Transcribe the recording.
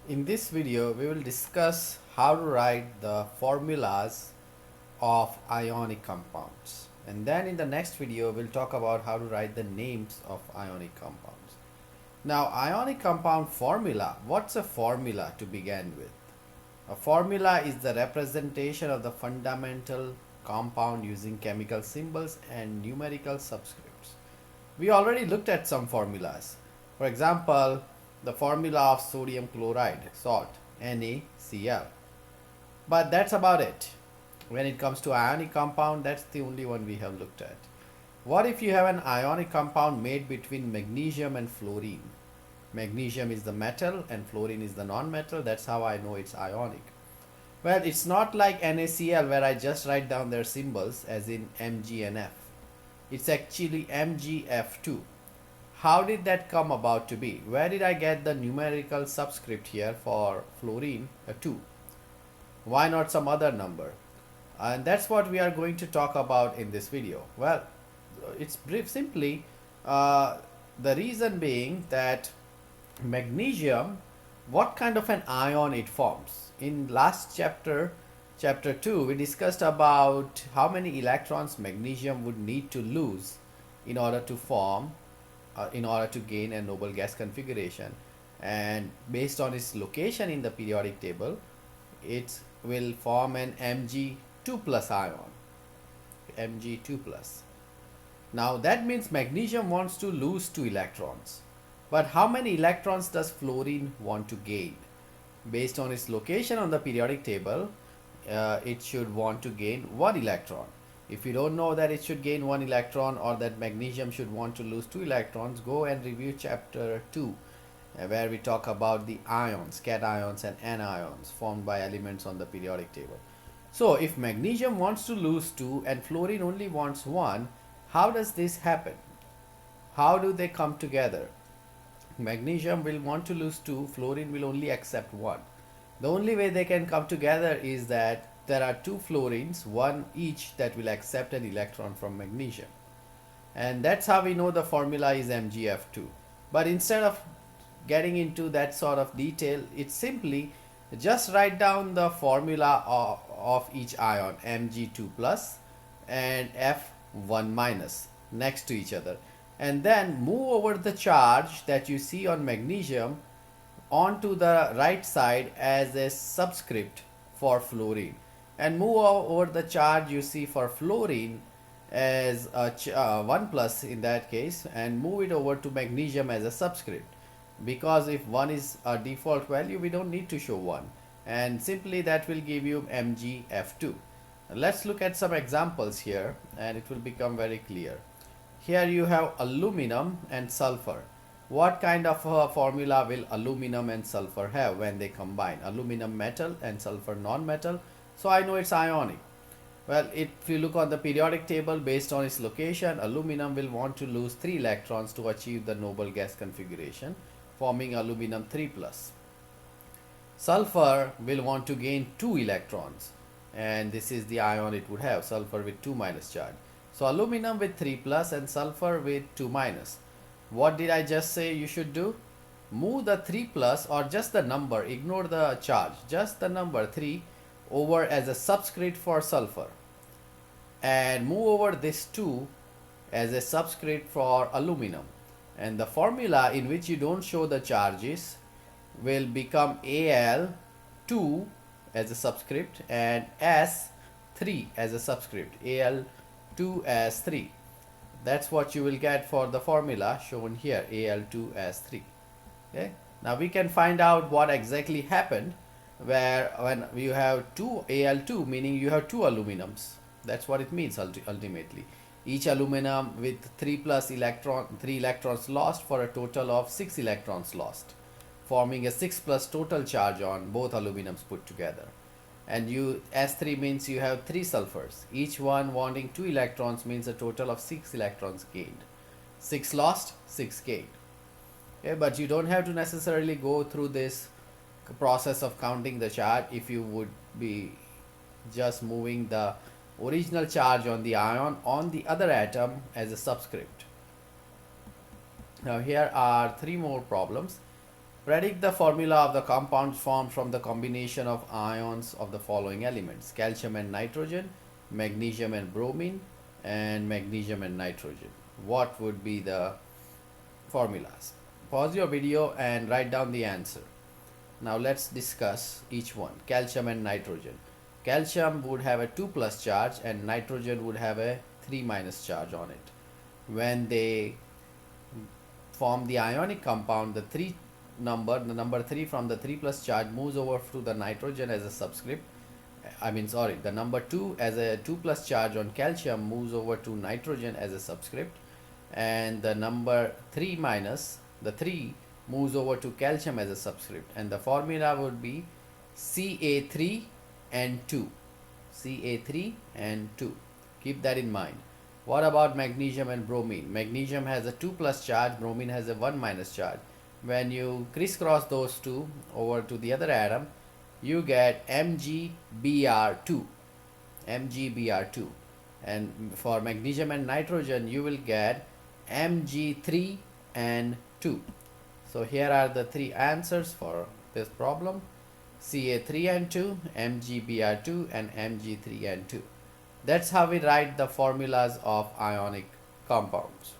In this video, we will discuss how to write the formulas of ionic compounds. And then in the next video, we'll talk about how to write the names of ionic compounds. Now, ionic compound formula, what's a formula to begin with? A formula is the representation of the fundamental compound using chemical symbols and numerical subscripts. We already looked at some formulas. For example, the formula of sodium chloride, salt, NaCl. But that's about it. When it comes to ionic compound, that's the only one we have looked at. What if you have an ionic compound made between magnesium and fluorine? Magnesium is the metal and fluorine is the non-metal. That's how I know it's ionic. Well, it's not like NaCl where I just write down their symbols as in Mg and F. It's actually MgF2. How did that come about to be? Where did I get the numerical subscript here for fluorine 2? Why not some other number? And that's what we are going to talk about in this video. Well, it's brief simply the reason being that magnesium, what kind of an ion it forms? In last chapter 2, we discussed about how many electrons magnesium would need to lose in order to form in order to gain a noble gas configuration, and based on its location in the periodic table it will form an Mg2 plus ion, Mg2 plus. Now that means magnesium wants to lose 2 electrons, but how many electrons does fluorine want to gain? Based on its location on the periodic table, it should want to gain 1 electron. If you don't know that it should gain 1 electron or that magnesium should want to lose 2 electrons, go and review chapter 2 where we talk about the ions, cations and anions formed by elements on the periodic table. So if magnesium wants to lose 2 and fluorine only wants 1, how does this happen? How do they come together? Magnesium will want to lose 2, fluorine will only accept 1. The only way they can come together is that there are 2 fluorines, one each, that will accept an electron from magnesium. And that's how we know the formula is MgF2. But instead of getting into that sort of detail, it's simply just write down the formula of each ion, Mg2 plus and F1 minus, next to each other. And then move over the charge that you see on magnesium onto the right side as a subscript for fluorine, and move over the charge you see for fluorine as a 1 plus in that case, and move it over to magnesium as a subscript, because if 1 is a default value we don't need to show 1, and simply that will give you MgF2. Let's look at some examples here and it will become very clear. Here you have aluminum and sulfur. What kind of a formula will aluminum and sulfur have when they combine? Aluminum metal and sulfur non-metal, so I know it's ionic. Well, if you look on the periodic table, based on its location, aluminum will want to lose 3 electrons to achieve the noble gas configuration, forming aluminum 3 plus. Sulfur will want to gain 2 electrons, and this is the ion it would have, sulfur with 2 minus charge. So aluminum with 3 plus and sulfur with 2 minus. What did I just say you should do? Move the 3 plus, or just the number, ignore the charge, just the number 3 over as a subscript for sulfur, and move over this 2 as a subscript for aluminum, and the formula in which you don't show the charges will become Al2 as a subscript and S3 as a subscript, Al2 as 3. That's what you will get for the formula shown here, Al2 as 3. Okay, now we can find out what exactly happened where when you have 2 Al2, meaning you have 2 aluminums. That's what it means ultimately. Each aluminum with 3 electrons lost for a total of 6 electrons lost, forming a 6 plus total charge on both aluminums put together. And S3 means you have 3 sulfurs, each one wanting 2 electrons, means a total of 6 electrons gained. 6 lost, 6 gained. Okay, but you don't have to necessarily go through this process of counting the charge if you would be just moving the original charge on the ion on the other atom as a subscript. Now here are 3 more problems. Predict the formula of the compounds formed from the combination of ions of the following elements: calcium and nitrogen, magnesium and bromine, and magnesium and nitrogen. What would be the formulas? Pause your video and write down the answer. Now let's discuss each one. Calcium and nitrogen. Calcium would have a 2 plus charge and nitrogen would have a 3 minus charge on it. When they form the ionic compound, the number 3 from the 3 plus charge moves over to the nitrogen as a subscript. The number 2 as a 2 plus charge on calcium moves over to nitrogen as a subscript, and the number 3 minus, the 3 moves over to calcium as a subscript, and the formula would be Ca3 and 2. Ca3 and 2. Keep that in mind. What about magnesium and bromine? Magnesium has a 2 plus charge, bromine has a 1 minus charge. When you crisscross those two over to the other atom, you get MgBr2. MgBr2. And for magnesium and nitrogen, you will get Mg3 and 2. So here are the three answers for this problem: Ca3 and 2, MgBr2, and Mg3 and 2. That's how we write the formulas of ionic compounds.